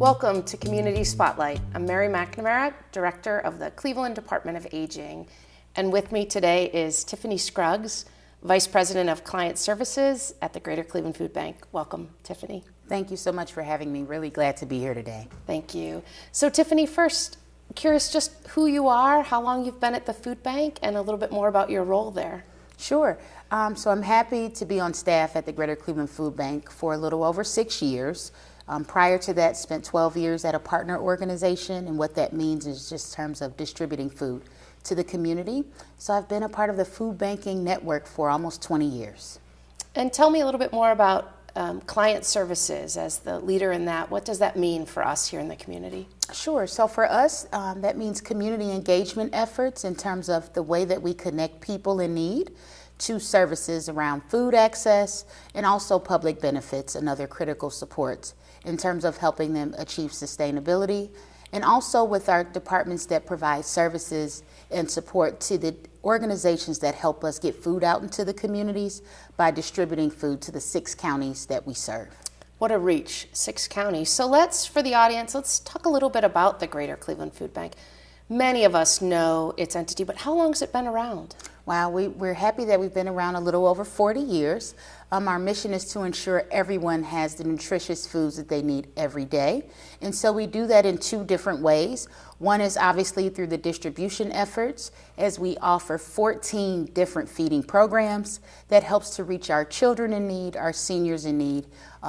Welcome to Community Spotlight. I'm Mary McNamara, Director of the Cleveland Department of Aging. And with me today is Tiffany Scruggs, Vice President of Client Services at the Greater Cleveland Food Bank. Welcome, Tiffany. Thank you so much for having me. Really glad to be here today. Thank you. So Tiffany, first, curious just who you are, how long you've been at the food bank, and a little bit more about your role there. Sure. So I'm happy to be on staff at the Greater Cleveland Food Bank for a little over 6 years. Prior to that, spent 12 years at a partner organization, and what that means is just in terms of distributing food to the community. So I've been a part of the food banking network for almost 20 years. And tell me a little bit more about client services as the leader in that. What does that mean for us here in the community? Sure. So for us, that means community engagement efforts in terms of the way that we connect people in need to services around food access and also public benefits and other critical supports in terms of helping them achieve sustainability, and also with our departments that provide services and support to the organizations that help us get food out into the communities by distributing food to the 6 counties that we serve. What a reach, 6 counties. So for the audience, let's talk a little bit about the Greater Cleveland Food Bank. Many of us know its entity, but how long has it been around? Wow, we're happy that we've been around a little over 40 years. Our mission is to ensure everyone has the nutritious foods that they need every day. And so we do that in 2 different ways. One is obviously through the distribution efforts, as we offer 14 different feeding programs that helps to reach our children in need, our seniors in need,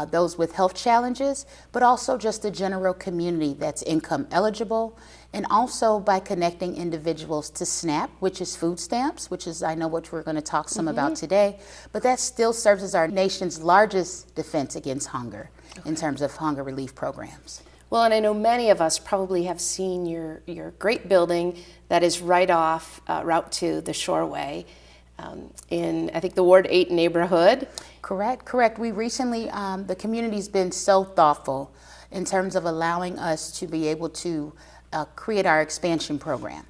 those with health challenges, but also just the general community that's income eligible. And also by connecting individuals to SNAP, which is food stamps, which is, I know, what we're going to talk some about today, but that still serves as our nation's largest defense against hunger in terms of hunger relief programs. Well, and I know many of us probably have seen your great building that is right off Route 2, the Shoreway, in, I think, the Ward 8 neighborhood. Correct. We recently, the community's been so thoughtful in terms of allowing us to be able to create our expansion program.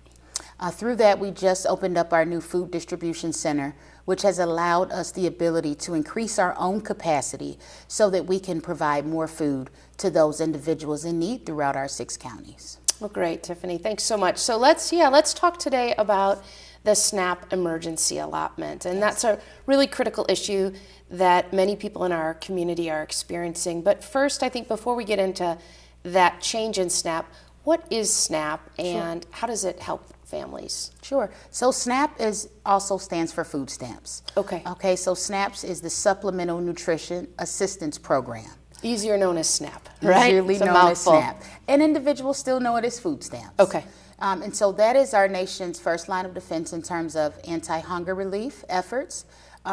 Through that, we just opened up our new food distribution center, which has allowed us the ability to increase our own capacity so that we can provide more food to those individuals in need throughout our 6 counties. Well, great, Tiffany. Thanks so much. So let's talk today about the SNAP emergency allotment. And that's a really critical issue that many people in our community are experiencing. But first, I think before we get into that change in SNAP, what is SNAP and how does it help families? Sure. So SNAP also stands for food stamps. Okay, so SNAPS is the Supplemental Nutrition Assistance Program. Easier known as SNAP, right? Easily known as SNAP. And individuals still know it as food stamps. Okay. And so that is our nation's first line of defense in terms of anti-hunger relief efforts.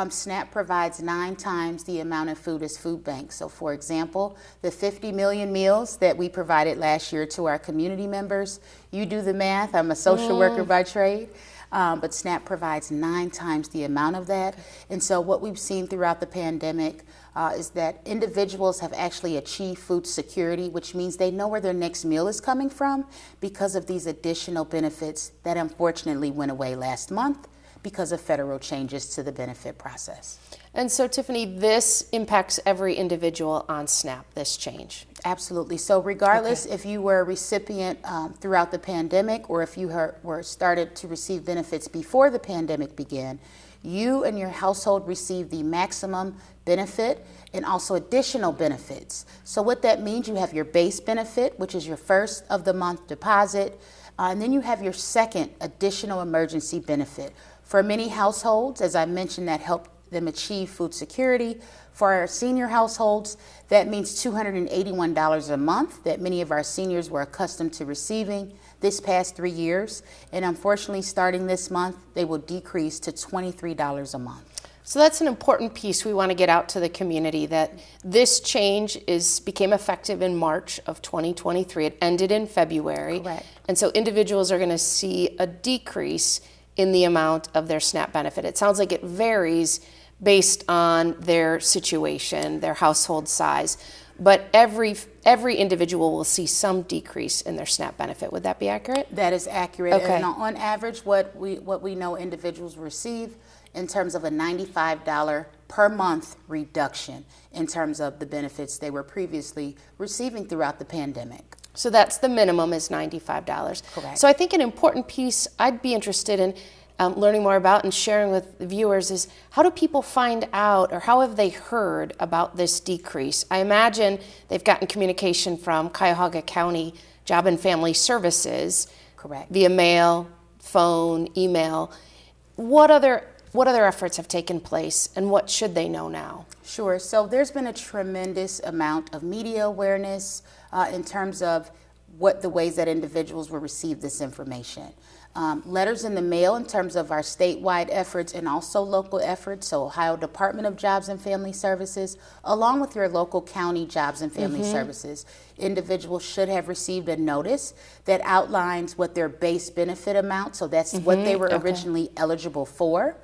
SNAP provides 9 times the amount of food as food banks. So for example, the 50 million meals that we provided last year to our community members, you do the math, I'm a social worker by trade, but SNAP provides 9 times the amount of that. And so what we've seen throughout the pandemic is that individuals have actually achieved food security, which means they know where their next meal is coming from because of these additional benefits that unfortunately went away last month because of federal changes to the benefit process. And so, Tiffany, this impacts every individual on SNAP, this change? Absolutely. So regardless if you were a recipient throughout the pandemic or if you were started to receive benefits before the pandemic began, you and your household receive the maximum benefit and also additional benefits. So what that means, you have your base benefit, which is your first of the month deposit, and then you have your second additional emergency benefit. For many households, as I mentioned, that help them achieve food security. For our senior households, that means $281 a month that many of our seniors were accustomed to receiving this past 3 years. And unfortunately, starting this month, they will decrease to $23 a month. So that's an important piece we want to get out to the community, that this change became effective in March of 2023. It ended in February. Correct. And so individuals are going to see a decrease in the amount of their SNAP benefit. It sounds like it varies based on their situation, their household size. but every individual will see some decrease in their SNAP benefit. Would that be accurate? That is accurate. Okay. And on average, what we know individuals receive in terms of a $95 per month reduction in terms of the benefits they were previously receiving throughout the pandemic. So that's the minimum is $95. Correct. So I think an important piece I'd be interested in learning more about and sharing with the viewers is how do people find out or how have they heard about this decrease? I imagine they've gotten communication from Cuyahoga County Job and Family Services. Correct. Via mail, phone, email. What other efforts have taken place and what should they know now? Sure. So there's been a tremendous amount of media awareness in terms of what the ways that individuals will receive this information. Letters in the mail in terms of our statewide efforts and also local efforts, so Ohio Department of Jobs and Family Services, along with your local county Jobs and Family Services. Individuals should have received a notice that outlines what their base benefit amount, so that's what they were originally eligible for.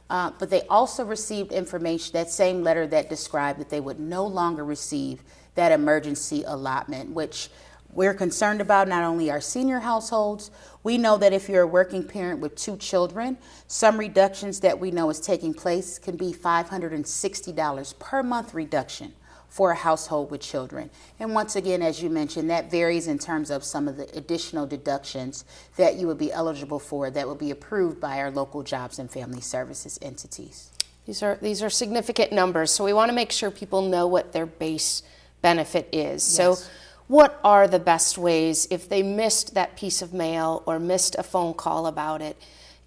But they also received information, that same letter that described that they would no longer receive that emergency allotment, which we're concerned about not only our senior households. We know that if you're a working parent with 2 children, some reductions that we know is taking place can be $560 per month reduction for a household with children. And once again, as you mentioned, that varies in terms of some of the additional deductions that you would be eligible for that will be approved by our local Jobs and Family Services entities. These are significant numbers, so we want to make sure people know what their base benefit is. So what are the best ways if they missed that piece of mail or missed a phone call about it?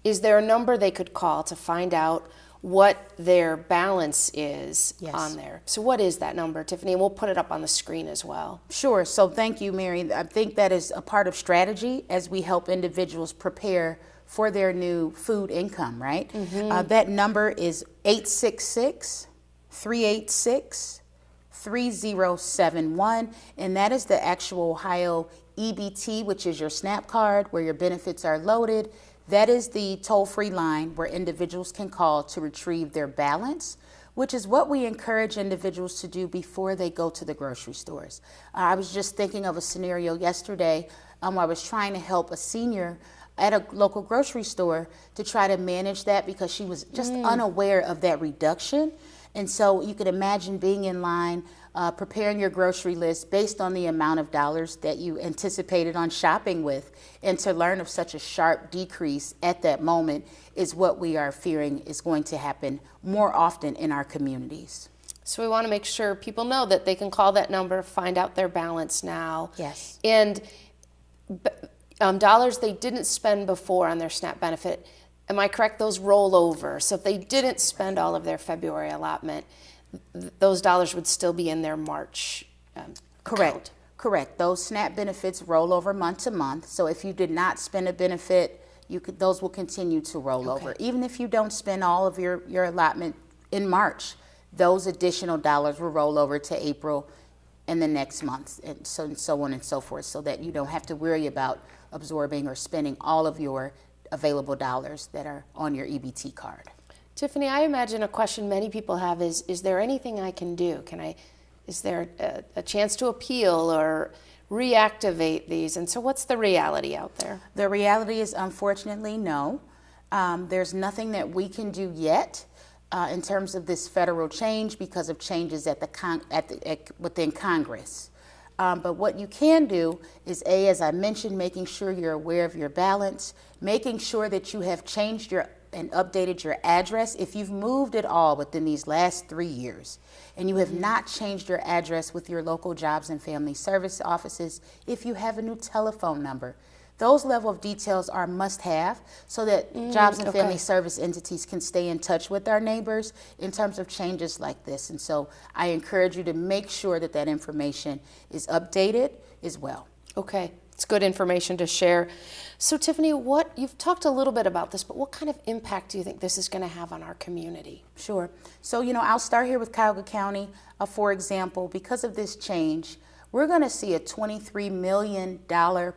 Is there a number they could call to find out what their balance is on there? So what is that number, Tiffany? And we'll put it up on the screen as well. Sure. So thank you, Mary. I think that is a part of strategy as we help individuals prepare for their new food income, right? That number is 866-386-3071, and that is the actual Ohio EBT, which is your SNAP card where your benefits are loaded. That is the toll-free line where individuals can call to retrieve their balance, which is what we encourage individuals to do before they go to the grocery stores. I was just thinking of a scenario yesterday where I was trying to help a senior at a local grocery store to try to manage that because she was just unaware of that reduction. And so you could imagine being in line, preparing your grocery list based on the amount of dollars that you anticipated on shopping with. And to learn of such a sharp decrease at that moment is what we are fearing is going to happen more often in our communities. So we want to make sure people know that they can call that number, find out their balance now. Yes. And dollars they didn't spend before on their SNAP benefit, am I correct? Those roll over. So if they didn't spend all of their February allotment, those dollars would still be in their March account. Correct. Those SNAP benefits roll over month to month. So if you did not spend a benefit, those will continue to roll over. Even if you don't spend all of your allotment in March, those additional dollars will roll over to April and the next month, and so on and so forth, so that you don't have to worry about absorbing or spending all of your available dollars that are on your EBT card. Tiffany, I imagine a question many people have is there anything I can do? Is there a chance to appeal or reactivate these? And so what's the reality out there? The reality is, unfortunately, no. There's nothing that we can do yet in terms of this federal change because of changes within Congress. But what you can do is, as I mentioned, making sure you're aware of your balance, making sure that you have changed and updated your address. If you've moved at all within these last 3 years and you have not changed your address with your local Jobs and Family Service offices, if you have a new telephone number, those level of details are must-have so that Jobs and Family Service entities can stay in touch with our neighbors in terms of changes like this. And so I encourage you to make sure that that information is updated as well. Okay. It's good information to share. So Tiffany, you've talked a little bit about this, but what kind of impact do you think this is going to have on our community? Sure. So, I'll start here with Cuyahoga County. For example, because of this change, we're going to see a $23 million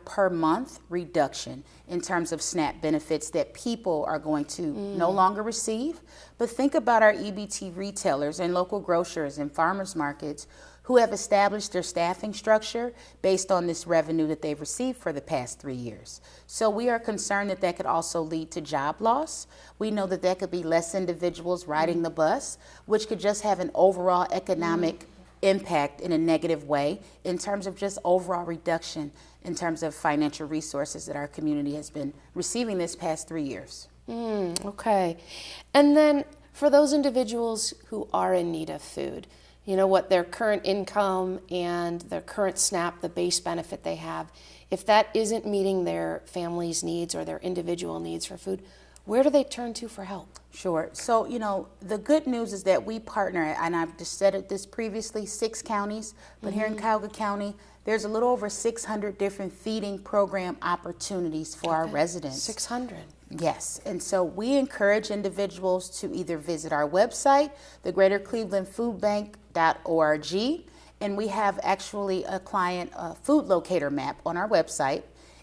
per month reduction in terms of SNAP benefits that people are going to no longer receive. But think about our EBT retailers and local grocers and farmers markets who have established their staffing structure based on this revenue that they've received for the past 3 years. So we are concerned that that could also lead to job loss. We know that that could be less individuals riding the bus, which could just have an overall economic impact in a negative way in terms of just overall reduction in terms of financial resources that our community has been receiving this past 3 years. Okay. And then for those individuals who are in need of food, you know, what their current income and their current SNAP, the base benefit they have, if that isn't meeting their family's needs or their individual needs for food, where do they turn to for help? Sure. So, you know, the good news is that we partner, and I've just said this previously, 6 counties, but here in Cuyahoga County, there's a little over 600 different feeding program opportunities for our residents. 600. Yes, and so we encourage individuals to either visit our website, the greaterclevelandfoodbank.org, and we have actually a client food locator map on our website.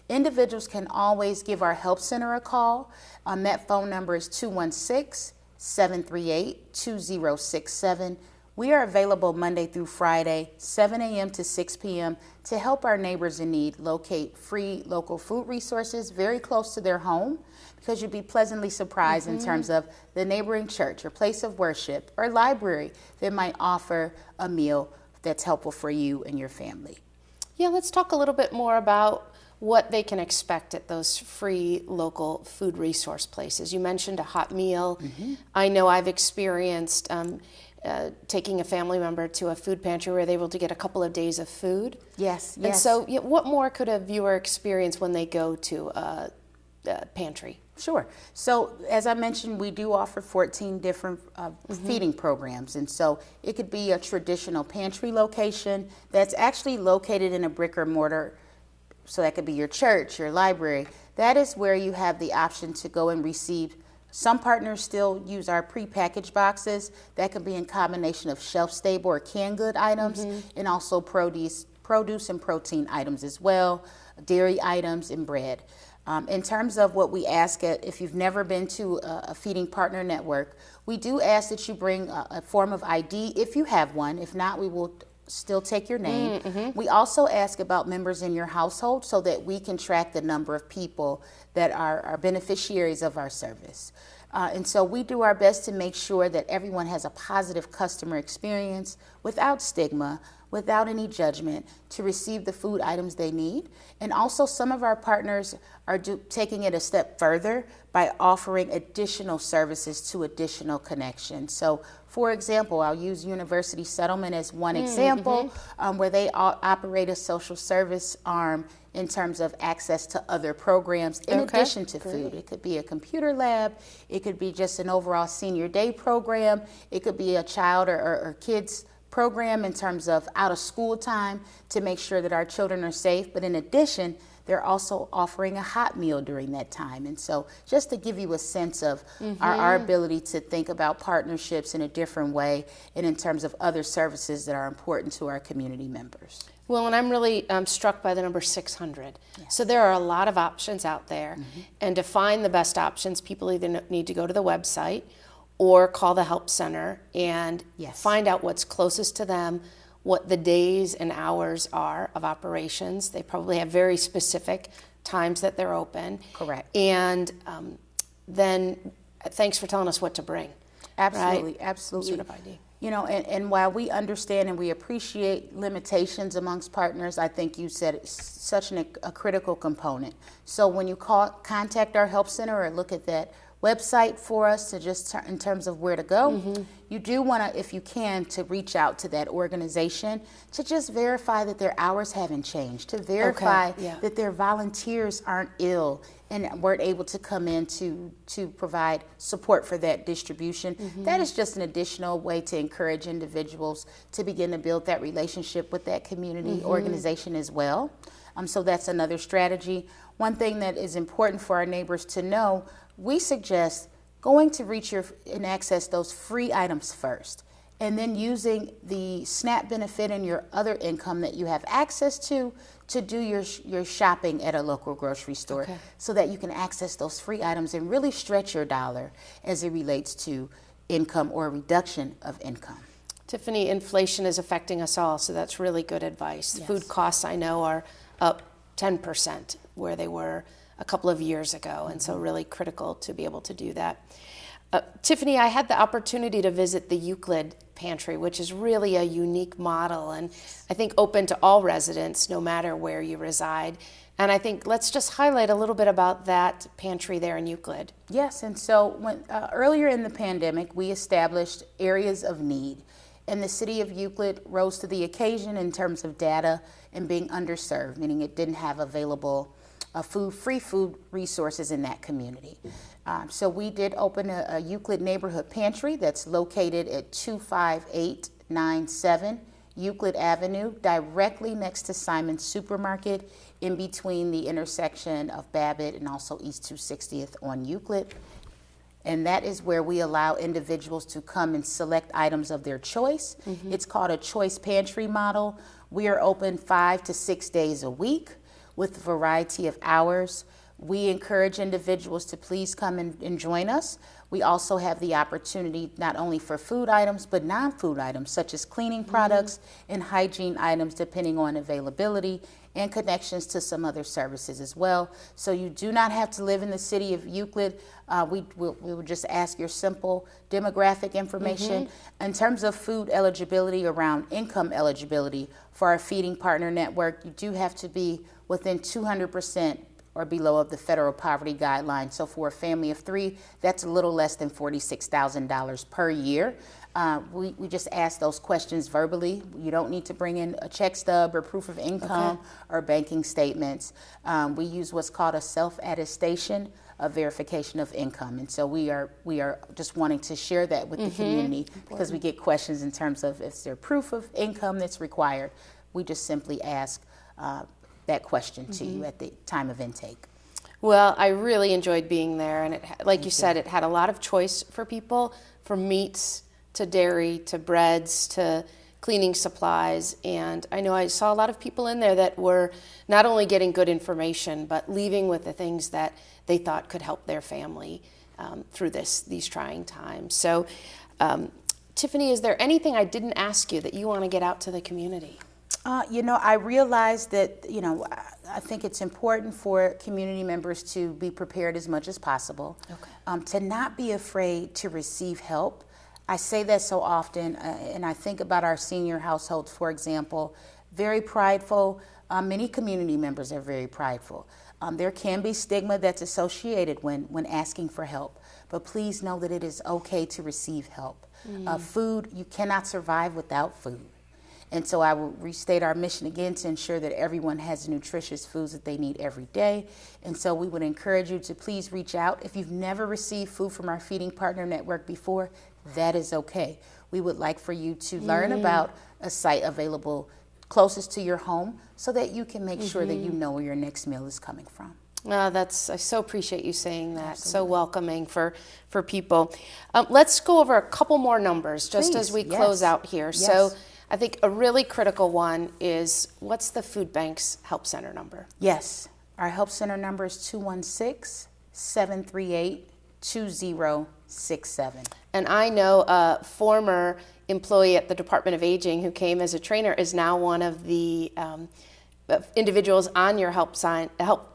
Individuals can always give our help center a call. That phone number is 216-738-2067. We are available Monday through Friday, 7 a.m. to 6 p.m. to help our neighbors in need locate free local food resources very close to their home, because you'd be pleasantly surprised in terms of the neighboring church or place of worship or library that might offer a meal that's helpful for you and your family. Yeah, let's talk a little bit more about what they can expect at those free local food resource places. You mentioned a hot meal. I know I've experienced taking a family member to a food pantry where they were able to get a couple of days of food. Yes, And so what more could a viewer experience when they go to a pantry? Sure. So as I mentioned, we do offer 14 different feeding programs. And so it could be a traditional pantry location that's actually located in a brick or mortar. So that could be your church, your library. That is where you have the option to go and receive. Some partners still use our prepackaged boxes. That could be in combination of shelf-stable or canned good items, and also produce and protein items as well, dairy items, and bread. In terms of what we ask if you've never been to a feeding partner network, we do ask that you bring a form of ID if you have one. If not, we will still take your name. We also ask about members in your household so that we can track the number of people that are beneficiaries of our service. And so we do our best to make sure that everyone has a positive customer experience without stigma, without any judgment, to receive the food items they need. And also some of our partners are taking it a step further by offering additional services to additional connections. So for example, I'll use University Settlement as one example, where they operate a social service arm in terms of access to other programs in addition to food. It could be a computer lab, it could be just an overall senior day program, it could be a child or kids program in terms of out of school time to make sure that our children are safe. But in addition, they're also offering a hot meal during that time. And so just to give you a sense of our ability to think about partnerships in a different way and in terms of other services that are important to our community members. Well, and I'm really struck by the number 600. Yes. So there are a lot of options out there. And to find the best options, people either need to go to the website or call the help center and find out what's closest to them, what the days and hours are of operations. They probably have very specific times that they're open. Correct. And then thanks for telling us what to bring. Absolutely, right? absolutely. Sort of ID. You know, and while we understand and we appreciate limitations amongst partners, I think you said it's such a critical component. So when you contact our help center or look at that website for us to just in terms of where to go, you do want to, if you can, to reach out to that organization to just verify that their hours haven't changed, to verify that their volunteers aren't ill and weren't able to come in to provide support for that distribution. That is just an additional way to encourage individuals to begin to build that relationship with that community organization as well. So that's another strategy. One thing that is important for our neighbors to know, we suggest going to reach and access those free items first. and then using the SNAP benefit and your other income that you have access to do your shopping at a local grocery store, Okay. so that you can access those free items and really stretch your dollar as it relates to income or reduction of income. Tiffany, inflation is affecting us all, so that's really good advice. Yes. Food costs, I know, are up 10% where they were a couple of years ago, and so really critical to be able to do that. Tiffany, I had the opportunity to visit the Euclid Pantry, which is really a unique model and I think open to all residents, no matter where you reside. And I think let's just highlight a little bit about that pantry there in Euclid. Yes, and so when earlier in the pandemic, we established areas of need, and the city of Euclid rose to the occasion in terms of data and being underserved, meaning it didn't have available free food resources in that community. So we did open a Euclid neighborhood pantry that's located at 25897 Euclid Avenue, directly next to Simon's Supermarket, in between the intersection of Babbitt and also East 260th on Euclid. And that is where we allow individuals to come and select items of their choice. Mm-hmm. It's called a choice pantry model. We are open 5 to 6 days a week with a variety of hours. We encourage individuals to please come and join us. We also have the opportunity not only for food items, but non-food items, such as cleaning products and hygiene items, depending on availability and connections to some other services as well. So you do not have to live in the city of Euclid. We will just ask your simple demographic information. In terms of food eligibility, around income eligibility for our feeding partner network, you do have to be within 200% or below of the federal poverty guideline. So for a family of 3, that's a little less than $46,000 per year. We just ask those questions verbally. You don't need to bring in a check stub or proof of income or banking statements. We use what's called a self-attestation of verification of income. And so we are just wanting to share that with the community, because we get questions in terms of if there's proof of income that's required. We just simply ask that question to you at the time of intake. Well, I really enjoyed being there, and like you said, it had a lot of choice for people, from meats to dairy to breads to cleaning supplies. And I know I saw a lot of people in there that were not only getting good information, but leaving with the things that they thought could help their family through these trying times. So, Tiffany, is there anything I didn't ask you that you want to get out to the community? I realized that, I think it's important for community members to be prepared as much as possible, to not be afraid to receive help. I say that so often, and I think about our senior households, for example, very prideful. Many community members are very prideful. There can be stigma that's associated when asking for help, but please know that it is okay to receive help. Food, you cannot survive without food. And so I will restate our mission again, to ensure that everyone has the nutritious foods that they need every day. And so we would encourage you to please reach out. If you've never received food from our Feeding Partner Network before, that is okay. We would like for you to learn about a site available closest to your home, so that you can make sure that you know where your next meal is coming from. I so appreciate you saying that. Absolutely. So welcoming for people. Let's go over a couple more numbers just as we close out here. Yes. So I think a really critical one is, what's the food bank's help center number? Yes, our help center number is 216-738-2067. And I know a former employee at the Department of Aging who came as a trainer is now one of the individuals on your help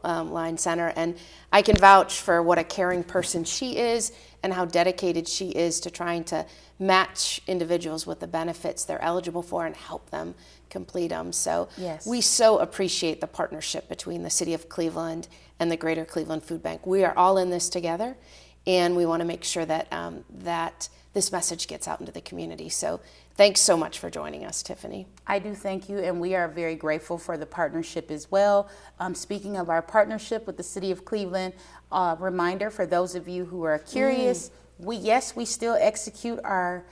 line center, and I can vouch for what a caring person she is and how dedicated she is to trying to match individuals with the benefits they're eligible for and help them complete them. So we so appreciate the partnership between the City of Cleveland and the Greater Cleveland Food Bank. We are all in this together, and we want to make sure that that this message gets out into the community. So thanks so much for joining us, Tiffany. I do thank you, and we are very grateful for the partnership as well. Speaking of our partnership with the City of Cleveland, reminder for those of you who are curious, we still execute our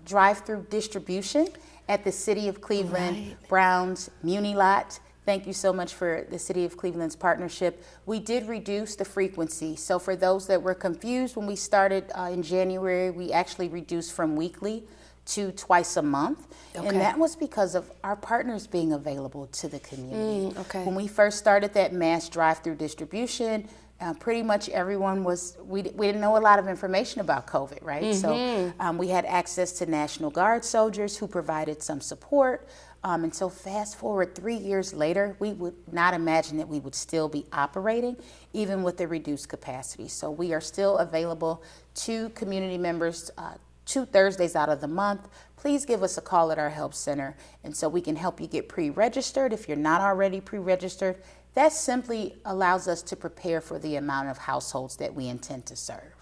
drive-through distribution at the City of Cleveland Browns Muni Lot. Thank you so much for the City of Cleveland's partnership. We did reduce the frequency. So for those that were confused, when we started in January, we actually reduced from weekly to twice a month. Okay. And that was because of our partners being available to the community. Okay. When we first started that mass drive-through distribution, pretty much everyone we didn't know a lot of information about COVID, right? So we had access to National Guard soldiers who provided some support. And so fast forward 3 years later, we would not imagine that we would still be operating, even with the reduced capacity. So we are still available to community members 2 Thursdays out of the month. Please give us a call at our help center, and so we can help you get pre-registered if you're not already pre-registered. That simply allows us to prepare for the amount of households that we intend to serve.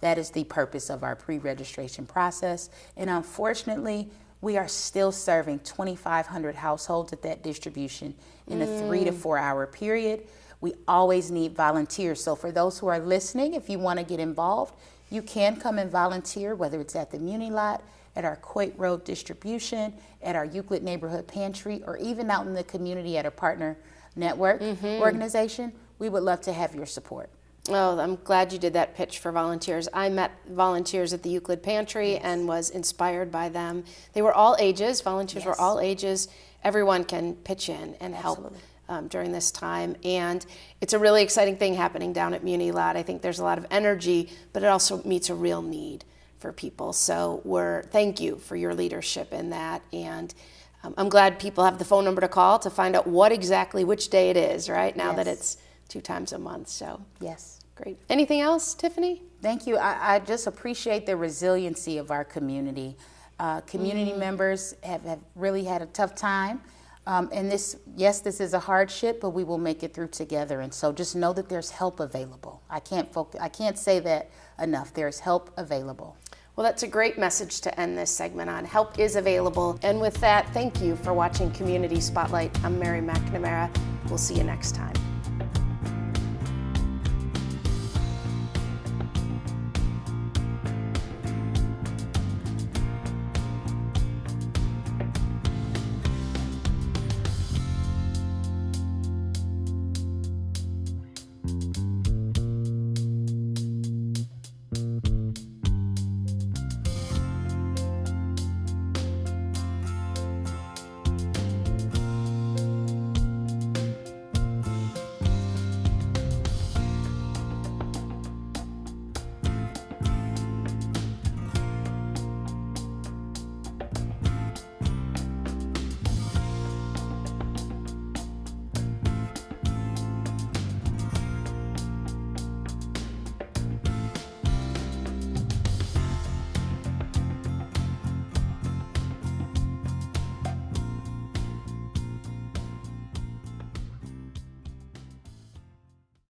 That is the purpose of our pre-registration process. And unfortunately, we are still serving 2,500 households at that distribution in a 3 to 4 hour period. We always need volunteers. So for those who are listening, if you want to get involved, you can come and volunteer, whether it's at the Muni Lot, at our Coit Road distribution, at our Euclid Neighborhood Pantry, or even out in the community at a partner network organization. We would love to have your support. Oh, I'm glad you did that pitch for volunteers. I met volunteers at the Euclid Pantry and was inspired by them. They were all ages. Volunteers were all ages. Everyone can pitch in and help during this time. And it's a really exciting thing happening down at Muni Lot. I think there's a lot of energy, but it also meets a real need for people. So thank you for your leadership in that. And I'm glad people have the phone number to call to find out which day it is, right? Now that it's 2 times a month. So yes. Great. Anything else, Tiffany? Thank you. I just appreciate the resiliency of our community. Community members have really had a tough time. And this is a hardship, but we will make it through together. And so just know that there's help available. I can't say that enough. There's help available. Well, that's a great message to end this segment on. Help is available. And with that, thank you for watching Community Spotlight. I'm Mary McNamara. We'll see you next time.